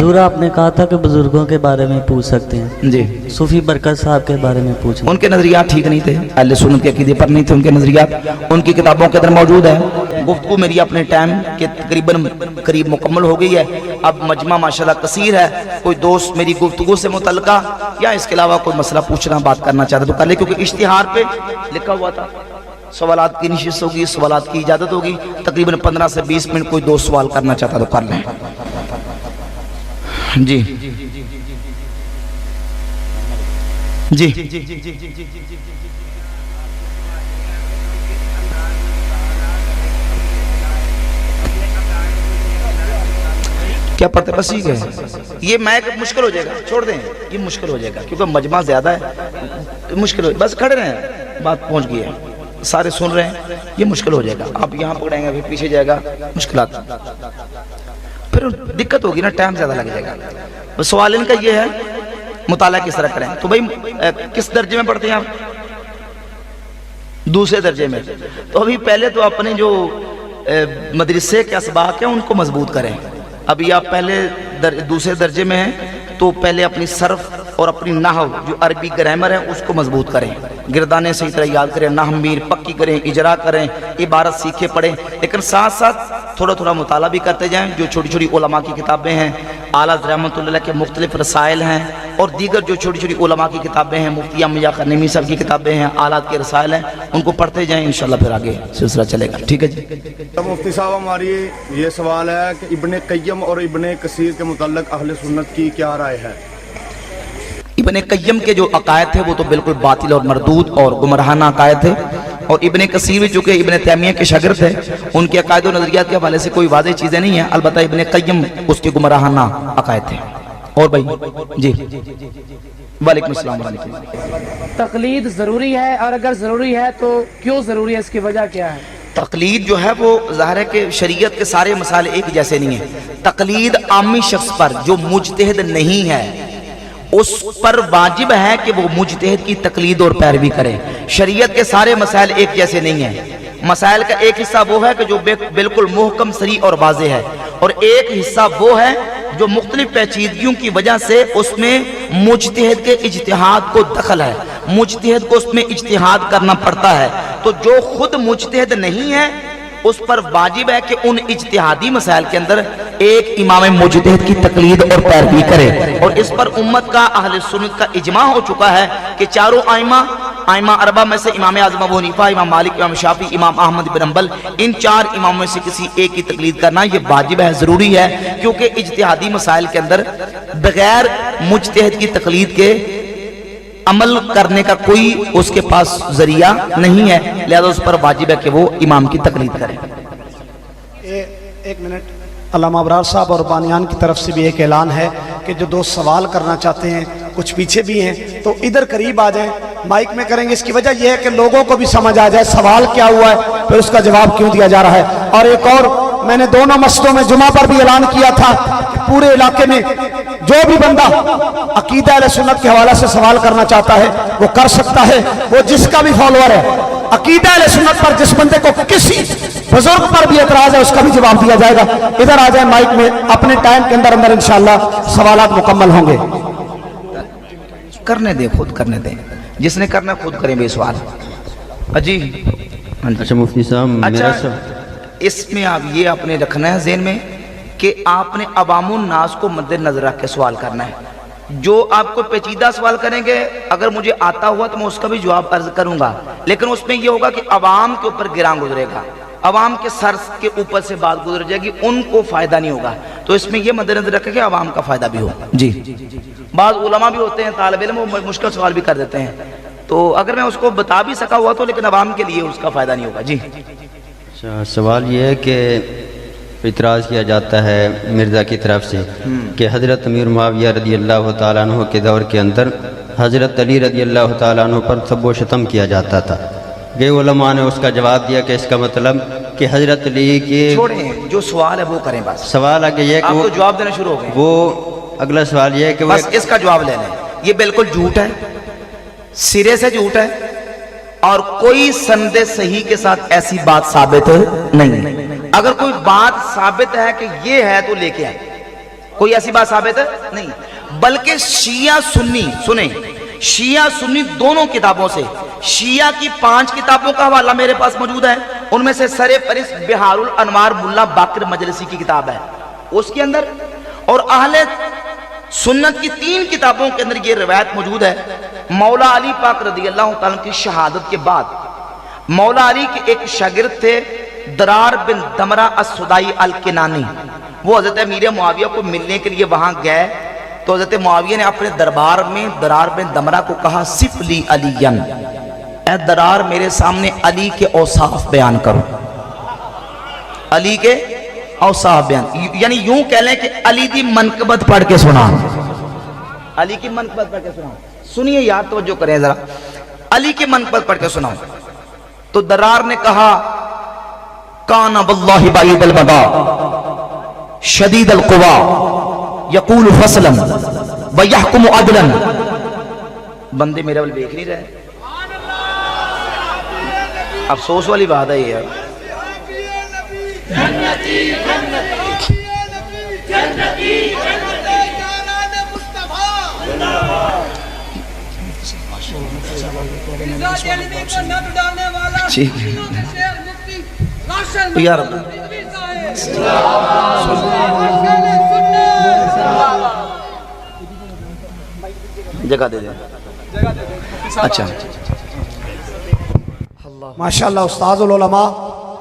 حضور آپ نے کہا تھا کہ بزرگوں کے بارے میں پوچھ سکتے ہیں جی صوفی برکت صاحب کے بارے میں پوچھیں. ان کے نظریات ٹھیک نہیں تھے، اہل سنت کے عقیدے پر نہیں تھے ان کے نظریات. ان کی کتابوں کے اندر موجود ہے. گفتگو میری اپنے ٹائم کے تقریباً قریب مکمل ہو گئی ہے. اب مجمع ماشاءاللہ کثیر ہے. کوئی دوست میری گفتگو سے متعلقہ یا اس کے علاوہ کوئی مسئلہ پوچھنا بات کرنا چاہتا تو کر لے، کیونکہ اشتہار پہ لکھا ہوا تھا سوالات کی نشست ہوگی، سوالات کی اجازت ہوگی. تقریباً 15 سے 20 منٹ کوئی دوست سوال کرنا چاہتا تو کر لیں. جی جی کیا پڑھتے بس ٹھیک ہے. یہ میک مشکل ہو جائے گا، چھوڑ دیں یہ مشکل ہو جائے گا کیونکہ مجمع زیادہ ہے. مشکل ہو بس کھڑے رہیں، بات پہنچ گئی ہے، سارے سن رہے ہیں. یہ مشکل ہو جائے گا. آپ یہاں پکڑیں گے پھر پیچھے جائے گا، مشکلات پھر دقت ہوگی نا، ٹائم زیادہ لگ جائے گا. سوال ان کا یہ ہے مطالعہ کس طرح کریں. تو بھائی کس درجے میں پڑھتے ہیں آپ؟ دوسرے درجے میں. تو ابھی پہلے تو اپنے جو مدرسے کے اسباق ہیں ان کو مضبوط کریں. ابھی آپ پہلے دوسرے درجے میں ہیں تو پہلے اپنی صرف اور اپنی نحو جو عربی گرامر ہے اس کو مضبوط کریں. گردانے صحیح طرح یاد کریں، نحو میر پکی کریں، اجرا کریں، عبارت سیکھے پڑھیں. لیکن ساتھ ساتھ تھوڑا تھوڑا مطالعہ بھی کرتے جائیں. جو چھوٹی چھوٹی علماء کی کتابیں ہیں، اعلیٰ رحمۃ اللہ کے مختلف رسائل ہیں، اور دیگر جو چھوٹی چھوٹی علماء کی کتابیں ہیں، مفتی امیہ نعیمی صاحب کی کتابیں ہیں، اعلیٰ کے رسائل ہیں، ان کو پڑھتے جائیں. انشاءاللہ پھر آگے سلسلہ چلے گا. ٹھیک ہے جی. مفتی صاحب ہماری یہ سوال ہے کہ ابن قیم اور ابن کثیر کے متعلق اہل سنت کی کیا رائے ہے؟ ابن قیم کے جو عقائد تھے وہ تو بالکل باطل اور مردود اور گمراہانہ عقائد تھے. اور ابن کثیر جو کہ ابن تیمیہ کے شاگرد تھے، ان کے عقائد و نظریات کے حوالے سے کوئی واضح چیزیں نہیں ہیں. البتہ ابن قیم اس کے گمراہانہ عقائد تھے. اور بھائی جی وعلیکم السلام. علیکم. تقلید ضروری ہے، اور اگر ضروری ہے تو کیوں ضروری ہے، اس کی وجہ کیا ہے؟ تقلید جو ہے وہ ظاہر ہے کہ شریعت کے سارے مسائل ایک جیسے نہیں ہیں. تقلید عامی شخص پر جو مجتہد نہیں ہے اس پر واجب ہے کہ وہ مجتہد کی تقلید اور پیروی کرے. شریعت کے سارے مسائل ایک جیسے نہیں ہیں. مسائل کا ایک حصہ وہ ہے کہ جو بالکل محکم صریح اور واضح ہے، اور ایک حصہ وہ ہے جو مختلف پیچیدگیوں کی وجہ سے اس میں مجتہد کے اجتہاد کو دخل ہے، مجتہد کو اس میں اجتہاد کرنا پڑتا ہے. تو جو خود مجتہد نہیں ہے اس پر واجب ہے کہ ان اجتہادی مسائل کے اندر ایک امام مجتہد کی تقلید اور پیروی کرے. اور اس پر امت کا اہل سنت کا اجماع ہو چکا ہے کہ چاروں ائمہ اربعہ میں سے امام اعظم ابو حنیفہ، امام مالک، امام شافعی، امام احمد بن حنبل، ان چار اماموں میں سے کسی ایک کی تقلید کرنا یہ واجب ہے، ضروری ہے. کیونکہ اجتہادی مسائل کے اندر بغیر مجتہد کی تقلید کے عمل کرنے کا کوئی اس کے پاس ذریعہ نہیں ہے، لہذا اس پر واجب ہے کہ وہ امام کی تقلید کرے. ایک منٹ. علامہ ابرار صاحب اور بانیان کی طرف سے بھی ایک اعلان ہے کہ جو دوست سوال کرنا چاہتے ہیں، کچھ پیچھے بھی ہیں، تو ادھر قریب آ جائیں، مائک میں کریں گے. اس کی وجہ یہ ہے کہ لوگوں کو بھی سمجھ آ جائے سوال کیا ہوا ہے، پھر اس کا جواب کیوں دیا جا رہا ہے. اور ایک اور میں نے دونوں مسجدوں میں جمعہ پر بھی اعلان کیا تھا کہ پورے علاقے میں جو بھی بندہ عقیدہ اہل سنت کے حوالے سے سوال کرنا چاہتا ہے وہ کر سکتا ہے. وہ جس کا بھی فالوور ہے، عقیدہ اہل سنت پر جس بندے کو کسی بزرگ پر بھی اعتراض ہے اس کا بھی جواب دیا جائے گا. ادھر آ جائیں مائک میں، اپنے ٹائم کے اندر انشاءاللہ سوالات مکمل ہوں گے. کرنے دیں، خود کرنے دیں، جس نے کرنا خود کریں بے سوال. جی اچھا مفتی صاحب، اچھا اس میں آپ یہ اپنے رکھنا ہے ذہن میں کہ آپ نے عوام الناس کو مد نظر رکھ کے سوال کرنا ہے. جو آپ کو پیچیدہ سوال کریں گے اگر مجھے آتا ہوا تو میں اس کا بھی جواب عرض کروں گا، لیکن اس میں یہ ہوگا کہ عوام کے اوپر گراں گزرے گا، عوام کے سر کے اوپر سے بات گزر جائے گی، ان کو فائدہ نہیں ہوگا. تو اس میں یہ مد نظر رکھیں کہ عوام کا فائدہ بھی ہو. جی بعض علماء بھی ہوتے ہیں طالب علم، وہ مشکل سوال بھی کر دیتے ہیں، تو اگر میں اس کو بتا بھی سکا ہوا تو لیکن عوام کے لیے اس کا فائدہ نہیں ہوگا. جی اچھا، سوال یہ ہے کہ اعتراض کیا جاتا ہے مرزا کی طرف سے کہ حضرت امیر معاویہ رضی اللہ تعالیٰ عنہ کے دور کے اندر حضرت علی رضی اللہ تعالیٰ عنہ پر سب و شتم کیا جاتا تھا. کئی علماء نے اس کا جواب دیا کہ اس کا مطلب کہ حضرت علی کے چھوڑیں، جو سوال ہے وہ کریں. بس سوال آگے یہ آپ تو جواب دینا شروع ہو گئے. وہ اگلا سوال یہ ہے کہ بس اس کا جواب لے لیں. یہ بالکل جھوٹ ہے، سرے سے جھوٹ ہے، اور کوئی سند صحیح کے ساتھ ایسی بات ثابت نہیں. اگر کوئی بات ثابت ہے کہ یہ ہے تو لے کے آئیں. کوئی ایسی بات ثابت ہے نہیں، بلکہ شیعہ سنی، سنیں، شیعہ سنی دونوں کتابوں سے، شیعہ کی 5 کتابوں کا حوالہ میرے پاس موجود ہے، ان میں سے سر فہرست بہار الانوار ملا باقر مجلسی کی کتاب ہے اس کے اندر، اور اہل سنت کی 3 کتابوں کے اندر یہ روایت موجود ہے۔ مولا علی پاک رضی اللہ تعالیٰ کی شہادت کے بعد مولا علی کے ایک شاگرد تھے درار بن دمرہ السدائی الکنانی، وہ حضرت امیر معاویہ کو ملنے کے لیے وہاں گئے تو حضرت معاویہ نے اپنے دربار میں درار بن دمرہ کو کہا صف لی علیًا، اے درار میرے سامنے علی کے اوصاف بیان کرو، علی کے اوصاف بیان، یعنی یوں کہہ لیں کہ علی دی منقبت پڑھ کے سنا، علی کی منقبت پڑھ کے سنا، سنیے یار توجہ کریں ذرا، علی کی منقبت پڑھ کے سناؤ۔ تو درار نے کہا کان واللہ بعید المدا شدید القوا یقول فصلا ویحکم عدلا، بندے میرے بل دیکھ نہیں رہے، افسوس والی بات ہے یہ ہے۔ یار جگہ دے دیں، اچھا ماشاءاللہ استاذ العلماء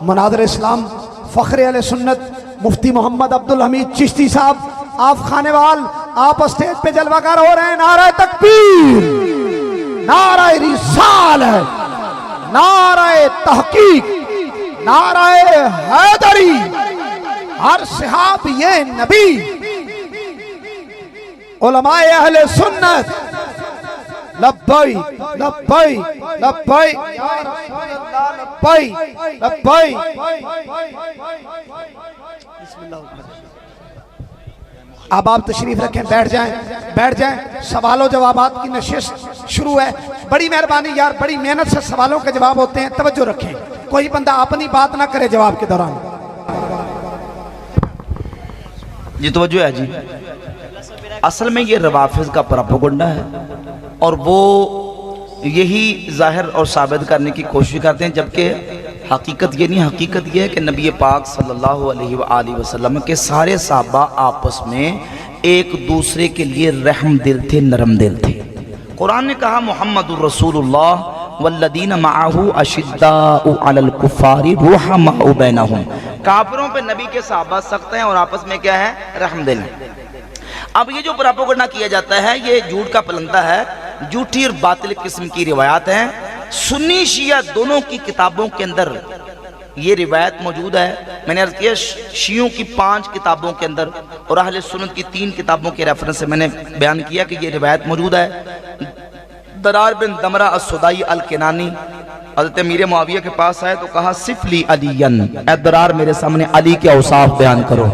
مناظر اسلام فخر اہل سنت مفتی محمد عبدالحمید چشتی صاحب، آپ خانے وال، آپ اسٹیج پہ جلوہ گر ہو رہے ہیں، نعرہ تکبیر، نعرہ رسالت، نعرہ تحقیق، نعرہ حیدری، ہر صحاب یہ نبی، علماء اہل سنت، لبائی لبائی لبائی لبائی لبائی۔ اب آپ تشریف رکھیں، بیٹھ جائیں بیٹھ جائیں، سوال و جوابات کی نشست شروع ہے۔ بڑی مہربانی یار، بڑی محنت سے سوالوں کے جواب ہوتے ہیں، توجہ رکھیں، کوئی بندہ اپنی بات نہ کرے جواب کے دوران۔ جی توجہ ہے جی، اصل میں یہ روافض کا پروپیگنڈا ہے، اور وہ یہی ظاہر اور ثابت کرنے کی کوشش کرتے ہیں، جبکہ حقیقت یہ نہیں، حقیقت یہ ہے کہ نبی پاک صلی اللہ علیہ وآلہ وسلم کے سارے صحابہ آپس میں ایک دوسرے کے لیے رحم دل تھے، نرم دل تھے۔ قرآن نے کہا محمد الرسول اللہ والذین معہ اشداء علی الکفار رحماء بینہم، کافروں پہ نبی کے صحابہ سخت ہیں اور آپس میں کیا ہے؟ رحم دل ہیں۔ اب یہ جو پروپیگنڈا کیا جاتا ہے یہ جھوٹ کا پلندہ ہے، جھوٹی اور باطل قسم کی روایات ہیں۔ سنی شیعہ دونوں کی کتابوں کے اندر یہ روایت موجود ہے، میں نے عرض کیا شیعوں کی 5 کتابوں کے اندر اور اہل سنت کی 3 کتابوں کے ریفرنس سے میں نے بیان کیا کہ یہ روایت موجود ہے۔ درار بن دمرہ السدائی الکنانی حضرت امیر معاویہ کے پاس آئے تو کہا صف لی علیًا، اے درار میرے سامنے علی کے اوصاف بیان کرو۔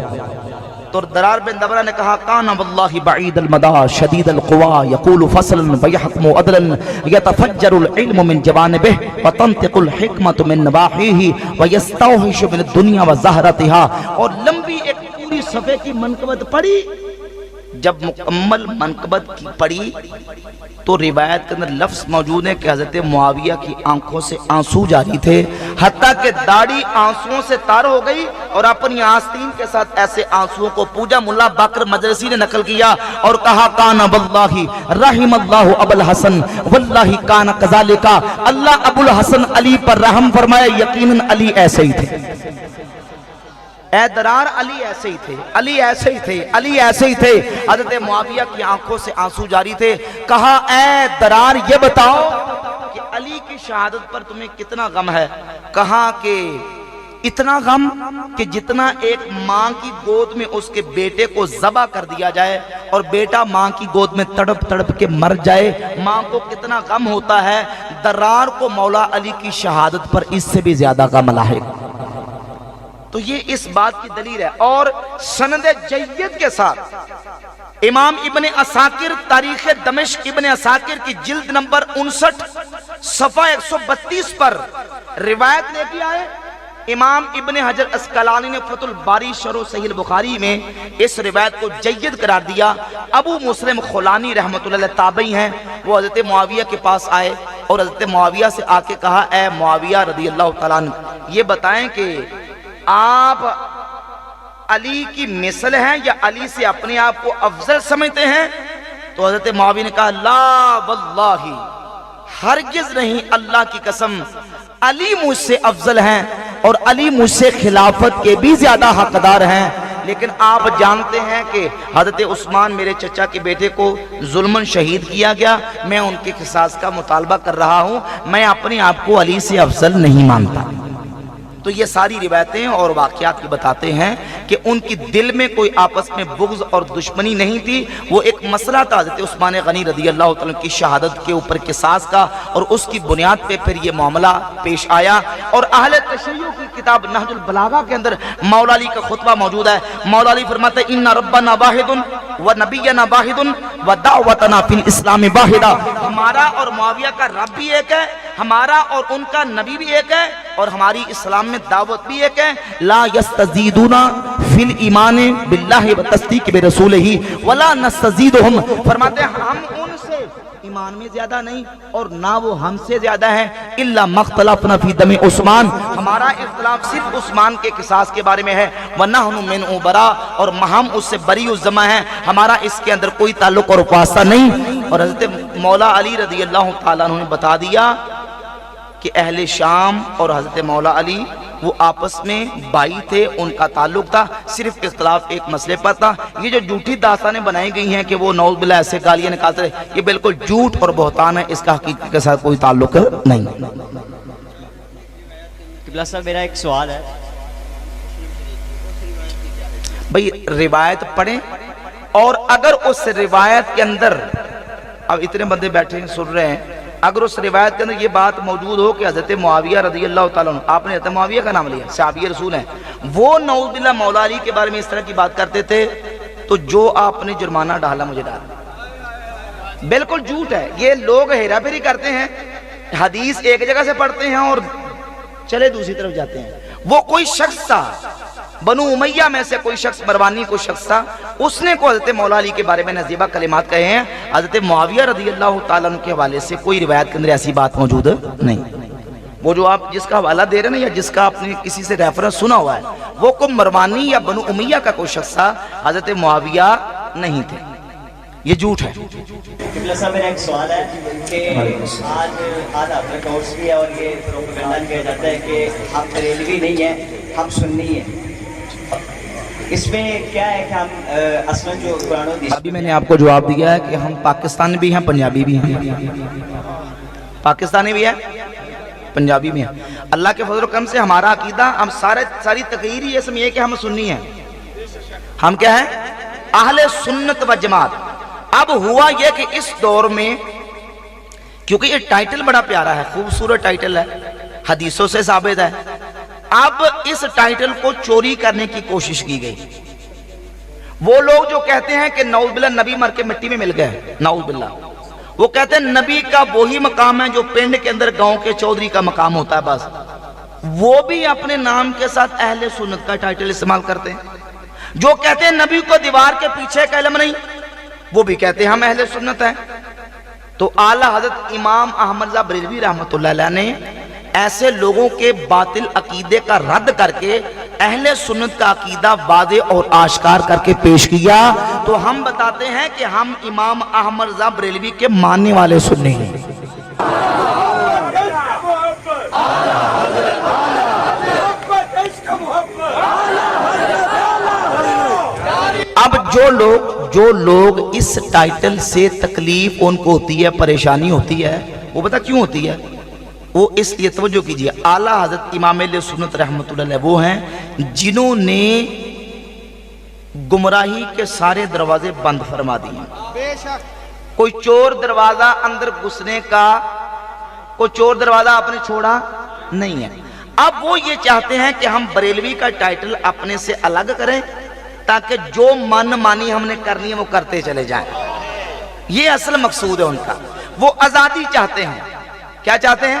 تو درار بن دمرہ نے کہا کان واللہ بعید المدا شدید القوا یقول فصلا ویحکم عدلا یتفجر العلم من جوانبہ وتنطق الحکمت من نواحیہ ویستوحش من الدنیا وزہرتها، اور لمبی ایک پوری صفحے کی منقبت پڑھی۔ جب مکمل منقبت کی پڑھی تو روایت کے اندر لفظ موجود ہے کہ حضرت معاویہ کی آنکھوں سے آنسو جاری تھے، حتیٰ کہ داڑھی آنسوؤں سے تار ہو گئی، اور اپنی آستین کے ساتھ ایسے آنسوؤں کو پوجا ملا باقر مجلسی نے نقل کیا اور کہا کان واللہ رحم اللہ ابو الحسن واللہ کان کذالک، اللہ ابو الحسن علی پر رحم فرمائے، یقیناً علی ایسے ہی تھے۔ اے درار علی ایسے ہی تھے، علی ایسے ہی تھے، علی ایسے ہی تھے۔ حضرت معاویہ کی آنکھوں سے آنسو جاری تھے۔ کہا اے درار یہ بتاؤ کہ علی کی شہادت پر تمہیں کتنا غم ہے؟ کہا کہ اتنا غم کہ جتنا ایک ماں کی گود میں اس کے بیٹے کو ذبح کر دیا جائے اور بیٹا ماں کی گود میں تڑپ تڑپ کے مر جائے، ماں کو کتنا غم ہوتا ہے، درار کو مولا علی کی شہادت پر اس سے بھی زیادہ غم لاحق۔ تو یہ اس بات کی دلیل ہے، اور سند جید کے ساتھ امام ابن عساکر تاریخ دمشق ابن عساکر کی جلد نمبر 59 صفحہ 132 پر روایت لے کے آئے امام ابن حجر اسقلانی نے فتح الباری شرح صحیح البخاری میں اس روایت کو جید قرار دیا۔ ابو مسلم خولانی رحمۃ اللہ علیہ تابعی ہیں، وہ حضرت معاویہ کے پاس آئے اور حضرت معاویہ سے آ کے کہا، اے معاویہ رضی اللہ تعالیٰ عنہ، یہ بتائیں کہ آپ علی کی مثل ہیں یا علی سے اپنے آپ کو افضل سمجھتے ہیں؟ تو حضرت معاویہ نے کہا، لا واللہ، ہرگز نہیں، اللہ کی قسم، علی مجھ سے افضل ہیں اور علی مجھ سے خلافت کے بھی زیادہ حقدار ہیں، لیکن آپ جانتے ہیں کہ حضرت عثمان میرے چچا کے بیٹے کو ظلماً شہید کیا گیا، میں ان کے قصاص کا مطالبہ کر رہا ہوں، میں اپنے آپ کو علی سے افضل نہیں مانتا۔ تو یہ ساری روایتیں اور واقعات کی بتاتے ہیں کہ ان کی دل میں کوئی آپس میں بغض اور دشمنی نہیں تھی، وہ ایک مسئلہ تھا حضرت عثمان غنی رضی اللہ تعالیٰ کی شہادت کے اوپر قصاص کا، اور اس کی بنیاد پہ پھر یہ معاملہ پیش آیا۔ اور اہل تشیع کی کتاب نہج البلاغہ کے اندر مولا علی کا خطبہ موجود ہے۔ مولا علی فرماتے ہیں، ان ربنا واحد ونبینا واحد ودعوتنا فی الاسلام واحدہ، ہمارا اور معاویہ کا رب بھی ایک ہے، ہمارا اور ان کا نبی بھی ایک ہے، اور ہماری اسلام میں دعوت بھی ایک ہے۔ لا یستزیدون فی الایمان باللہ وتصدیق برسولہ ولا نستزیدہم، فرماتے ہیں ہم ان سے ایمان میں زیادہ نہیں اور نہ وہ ہم سے زیادہ ہیں، الا مختلفنا فی دم عثمان، ہمارا اختلاف صرف عثمان کے قصاص کے بارے میں ہے، ونحن منہ برا، اور ہم اس سے بری الذمہ ہیں، ہمارا اس کے اندر کوئی تعلق اور واسطہ نہیں۔ اور حضرت مولا علی رضی اللہ تعالیٰ عنہ نے بتا دیا کہ اہل شام اور حضرت مولا علی وہ آپس میں بھائی تھے، ان کا تعلق تھا، صرف اختلاف ایک مسئلے پر تھا۔ یہ جو جھوٹی داستانیں بنائی گئی ہیں کہ وہ نعوذ باللہ ایسے گالیاں نکالتے رہے، یہ بالکل جھوٹ اور بہتان ہے، اس کا حقیقت کے ساتھ کوئی تعلق نہیں۔ قبلہ صاحب میرا ایک سوال ہے، بھئی روایت پڑھیں، اور اگر اس روایت کے اندر، اب اتنے بندے بیٹھے ہیں سن رہے ہیں، اگر اس روایت کے اندر یہ بات موجود ہو کہ حضرت معاویہ رضی اللہ تعالیٰ عنہ، آپ نے حضرت معاویہ کا نام لیا، صحابی رسول ہیں، وہ نعوذ باللہ مولا علی کے بارے میں اس طرح کی بات کرتے تھے، تو جو آپ نے جرمانہ ڈالا مجھے ڈالا، بالکل جھوٹ ہے۔ یہ لوگ ہیرا پھیری کرتے ہیں، حدیث ایک جگہ سے پڑھتے ہیں اور چلے دوسری طرف جاتے ہیں۔ وہ کوئی شخص تھا، بنو امیہ میں سے کوئی شخص، مروانی کوئی شخص تھا، اس نے کو حضرت مولا علی کے بارے میں نزیبہ کلمات کہے ہیں۔ حضرت معاویہ رضی اللہ تعالیٰ عنہ کے حوالے سے کوئی روایت کے اندر ایسی بات موجود نہیں۔ وہ جو آپ جس کا حوالہ دے رہے ہیں نا، یا جس کا آپ نے کسی سے ریفرنس سنا ہوا ہے، وہ کوئی مروانی یا بنو امیہ کا کوئی شخص تھا، حضرت معاویہ نہیں تھے، یہ جھوٹ ہے۔ قبلہ صاحب میرا ایک سوال ہے کہ آج آپ کا کورس بھی ہے اور یہ پروپیگنڈا کیا جاتا ہے کہ ہم بریلوی نہیں ہیں، ہم سنی ہیں، اس میں کیا ہے کہ ہم اصلا جو قرآن و حدیث، ابھی میں نے آپ کو جواب دیا ہے کہ ہم پاکستانی بھی ہیں، پنجابی بھی ہیں، پاکستانی بھی ہیں، پنجابی بھی ہیں۔ اللہ کے فضل و کرم سے ہمارا عقیدہ، ہم ساری تقریر ہی اسم یہ کہ ہم سنی ہیں، ہم کیا ہیں؟ اہل سنت و جماعت۔ اب ہوا یہ کہ اس دور میں، کیونکہ یہ ٹائٹل بڑا پیارا ہے، خوبصورت ٹائٹل ہے، حدیثوں سے ثابت ہے، اب اس ٹائٹل کو چوری کرنے کی کوشش کی گئی۔ وہ لوگ جو کہتے ہیں کہ نعوذ باللہ نبی مر کے مٹی میں مل گئے، نعوذ باللہ، وہ کہتے ہیں نبی کا وہی مقام ہے جو پنڈ کے اندر گاؤں کے چودھری کا مقام ہوتا ہے بس، وہ بھی اپنے نام کے ساتھ اہل سنت کا ٹائٹل استعمال کرتے ہیں۔ جو کہتے ہیں نبی کو دیوار کے پیچھے کا علم نہیں، وہ بھی کہتے ہیں ہم اہل سنت ہیں۔ تو اعلیٰ حضرت امام احمد رضا بریلوی رحمۃ اللہ علیہ نے ایسے لوگوں کے باطل عقیدے کا رد کر کے اہل سنت کا عقیدہ واضح اور آشکار کر کے پیش کیا۔ تو ہم بتاتے ہیں کہ ہم امام احمد رضا بریلوی کے ماننے والے سنی ہیں۔ اب جو لوگ اس ٹائٹل سے تکلیف ان کو ہوتی ہے، پریشانی ہوتی ہے، وہ پتہ کیوں ہوتی ہے؟ وہ اس لیے، توجہ کیجئے، اعلیٰ حضرت امام اہل سنت رحمۃ اللہ علیہ وہ ہیں جنہوں نے گمراہی کے سارے دروازے بند فرما دیے۔ کوئی چور دروازہ اندر گھسنے کا، کوئی چور دروازہ آپ نے چھوڑا نہیں ہے۔ اب وہ یہ چاہتے ہیں کہ ہم بریلوی کا ٹائٹل اپنے سے الگ کریں تاکہ جو من مانی ہم نے کرنی ہے وہ کرتے چلے جائیں۔ یہ اصل مقصود ہے ان کا، وہ آزادی چاہتے ہیں۔ کیا چاہتے ہیں؟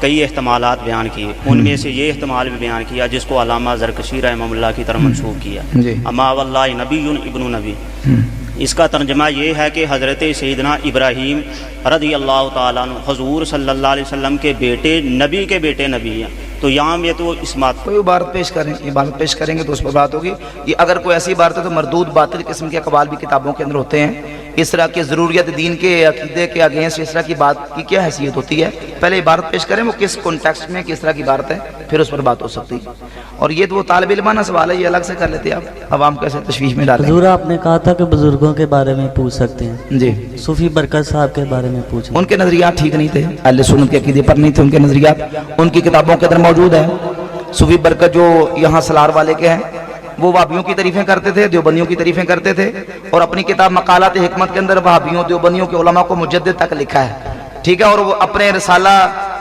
کئی احتمالات بیان کیے، ان میں سے یہ احتمال بھی بیان کیا جس کو علامہ زرکشی رحمہ اللہ کی طرف منسوب کیا، جی اما واللہ نبی ابن نبی۔ اس کا ترجمہ یہ ہے کہ حضرت سیدنا ابراہیم رضی اللہ تعالیٰ عنہ حضور صلی اللہ علیہ وسلم کے بیٹے نبی ہیں، تو یہاں میں تو اس بات کوئی عبارت پیش کریں، عبارت پیش کریں گے تو اس پر بات ہوگی۔ یہ اگر کوئی ایسی عبارت ہے تو مردود باطل قسم کے اقوال بھی کتابوں کے اندر ہوتے ہیں، اس طرح کی ضروریت دین کے عقیدے کے اگینسٹ اس طرح کی بات کی کیا حیثیت ہوتی ہے، پہلے عبارت پیش کریں وہ کس کانٹیکسٹ میں کس طرح کی عبارت ہے، پھر اس پر بات ہو سکتی ہے۔ اور یہ تو وہ طالب علمانہ سوال ہے، یہ الگ سے کر لیتے ہیں آپ، عوام کو ایسے تشویش میں ڈالیں۔ حضور آپ نے کہا تھا کہ بزرگوں کے بارے میں پوچھ سکتے ہیں، جی صوفی برکت صاحب کے بارے میں پوچھیں۔ ان کے نظریات ٹھیک نہیں تھے، اہل سنت کے عقیدے پر نہیں تھے ان کے نظریات، ان کی کتابوں کے اندر موجود ہے۔ صوفی برکت جو یہاں سلار والے کے ہیں وہ وہابیوں کی تعریفیں کرتے تھے، دیوبندیوں کی تعریفیں کرتے تھے، اور اپنی کتاب مقالات حکمت کے اندر وہابیوں دیوبندیوں کے علماء کو مجدد تک لکھا ہے، ٹھیک ہے۔ اور وہ اپنے رسالہ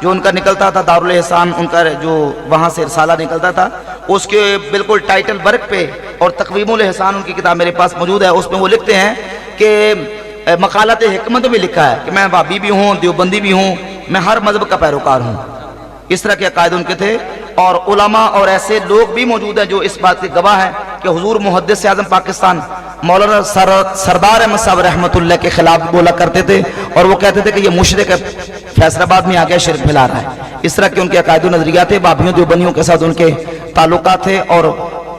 جو ان کا نکلتا تھا دارالاحسان، ان کا جو وہاں سے رسالہ نکلتا تھا، اس کے بالکل ٹائٹل ورک پہ اور تقویم الاحسان ان کی کتاب میرے پاس موجود ہے، اس میں وہ لکھتے ہیں کہ مقالات حکمت میں لکھا ہے کہ میں وہابی بھی ہوں، دیوبندی بھی ہوں، میں ہر مذہب کا پیروکار ہوں۔ اس طرح کے عقائد ان کے تھے، اور علماء اور ایسے لوگ بھی موجود ہیں جو اس بات کے گواہ ہیں کہ حضور محدث اعظم پاکستان مولانا سردار احمد صاحب رحمۃ اللہ کے خلاف بولا کرتے تھے، اور وہ کہتے تھے کہ یہ مشرک ہے، فیصل آباد میں آ گیا شرک پھیلا رہا ہے۔ اس طرح کے ان کے عقائد و نظریات تھے، وہابیوں دیوبندیوں کے ساتھ ان کے تعلقات تھے، اور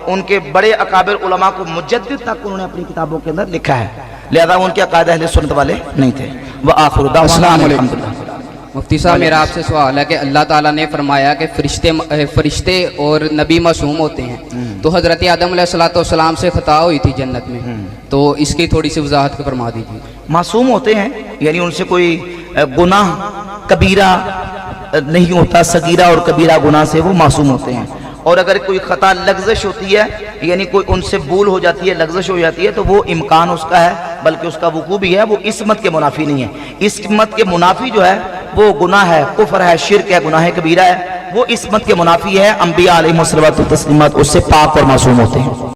ان کے بڑے اکابر علماء کو مجدد تک انہوں نے اپنی کتابوں کے اندر لکھا ہے، لہذا ان کے عقائد اہل سنت والے نہیں تھے۔ وآخر دعوانا الحمدللہ۔ مفتی صاحب میرا آپ سے سوال ہے کہ اللہ تعالیٰ نے فرمایا کہ فرشتے اور نبی معصوم ہوتے ہیں، تو حضرت آدم علیہ السلام سے خطا ہوئی تھی جنت میں، تو اس کی تھوڑی سی وضاحت فرما دیجیے۔ معصوم ہوتے ہیں یعنی ان سے کوئی گناہ کبیرہ نہیں ہوتا، صغیرہ اور کبیرہ گناہ سے وہ معصوم ہوتے ہیں، اور اگر کوئی خطا لغزش ہوتی ہے یعنی کوئی ان سے بھول ہو جاتی ہے، لغزش ہو جاتی ہے، تو وہ امکان اس کا ہے، بلکہ اس کا وقوع بھی ہے، وہ عصمت کے منافی نہیں ہے۔ عصمت کے منافی جو ہے وہ گناہ ہے، کفر ہے، شرک ہے، گناہ کبیرہ ہے، وہ عصمت کے منافی ہے۔ انبیاء علیہ الصلوۃ والتسلیمات اس سے پاک اور معصوم ہوتے ہیں۔